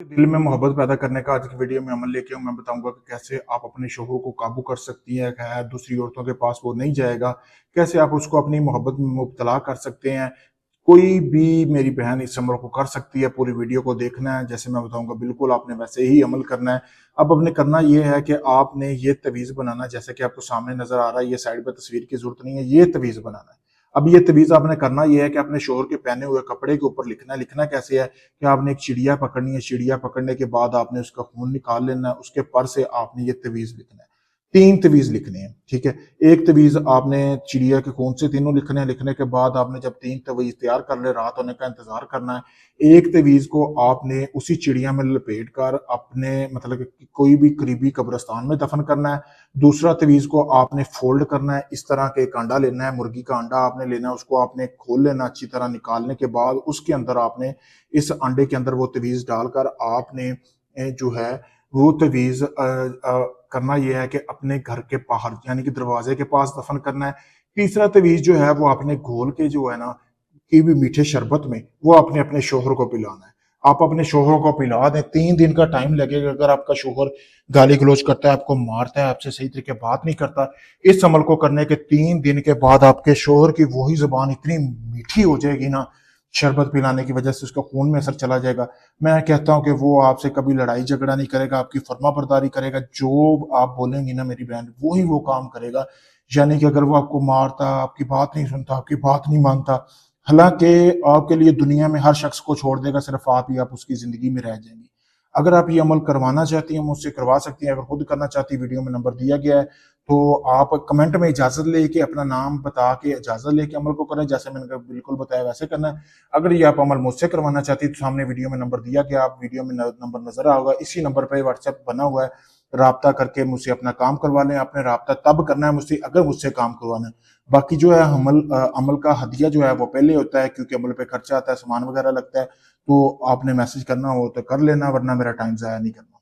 दिल में मोहब्बत पैदा करने का आज की वीडियो में अमल लेके मैं बताऊंगा कि कैसे आप अपने शोहर को काबू कर सकती हैं। खैर दूसरी औरतों के पास वो नहीं जाएगा। कैसे आप उसको अपनी मोहब्बत में मुब्तला कर सकते हैं। कोई भी मेरी बहन इस अमल को कर सकती है। पूरी वीडियो को देखना है, जैसे मैं बताऊंगा बिल्कुल आपने वैसे ही अमल करना है। अब आपने करना ये है कि आपने ये तवीज़ बनाना, जैसे कि आपको सामने नजर आ रहा है, ये साइड पर तस्वीर की जरूरत नहीं है, ये तवीज़ बनाना है। अब ये तवीज़ आपने करना ये है कि अपने शोहर के पहने हुए कपड़े के ऊपर लिखना है। लिखना कैसे है कि आपने एक चिड़िया पकड़नी है, चिड़िया पकड़ने के बाद आपने उसका खून निकाल लेना है, उसके पर से आपने ये तवीज़ लिखना है। 3 तवीज़ लिखने हैं, ठीक है? एक तवीज़ आपने चिड़िया के खून से तीनों लिखने हैं, लिखने के बाद आपने जब 3 तवीज़ तैयार कर ले, रात होने का इंतज़ार करना है। एक तवीज़ को आपने उसी चिड़िया में लपेट कर अपने मतलब कि कोई भी करीबी कब्रिस्तान में दफन करना है। दूसरा तवीज़ को आपने फ़ोल्ड करना है, इस तरह के एक अंडा लेना है, मुर्गी का अंडा आपने लेना है, उसको आपने खोल लेना अच्छी तरह, निकालने के बाद उसके अंदर आपने इस अंडे के अंदर वो तवीज़ डालकर आपने जो है वो तवीज़ करना ये है कि अपने घर के बाहर यानी कि दरवाजे के पास दफन करना है। तीसरा तवीज़ जो है वो आपने घोल के जो है ना कि भी मीठे शरबत में वो आपने अपने शोहर को पिलाना है। आप अपने शोहर को पिला दें, 3 दिन का टाइम लगेगा। अगर आपका शोहर गाली गलौज करता है, आपको मारता है, आपसे सही तरीके बात नहीं करता, इस अमल को करने के 3 दिन के बाद आपके शोहर की वही जुबान इतनी मीठी हो जाएगी ना, शरबत पिलाने की वजह से उसका खून में असर चला जाएगा। मैं कहता हूँ कि वो आपसे कभी लड़ाई झगड़ा नहीं करेगा, आपकी फर्मा बरदारी करेगा। जो आप बोलेंगी ना मेरी बहन, वो ही वो काम करेगा। यानी कि अगर वो आपको मारता, आपकी बात नहीं सुनता, आपकी बात नहीं मानता, हालांकि आपके लिए दुनिया में हर शख्स को छोड़ देगा, सिर्फ आप ही आप उसकी जिंदगी में रह जाएंगी। अगर आप ये अमल करवाना चाहती हैं मुझसे करवा सकती हैं। अगर खुद करना चाहती है, वीडियो में नंबर दिया गया है, तो आप कमेंट में इजाजत लेके अपना नाम बता के इजाजत लेके अमल को करें। जैसे मैंने बिल्कुल बताया वैसे करना है। अगर ये आप अमल मुझसे करवाना चाहती है तो सामने वीडियो में नंबर दिया गया, आप वीडियो में नंबर नजर आ होगा, इसी नंबर पर व्हाट्सएप बना हुआ है। राब्ता करके मुझसे अपना काम करवा लें। आपने राब्ता तब करना है मुझसे अगर मुझसे काम करवाना है। बाकी जो है अमल का हदिया जो है वो पहले होता है, क्योंकि अमल पे खर्चा आता है, सामान वगैरह लगता है। तो आपने मैसेज करना हो तो कर लेना, वरना मेरा टाइम ज़ाया नहीं करना।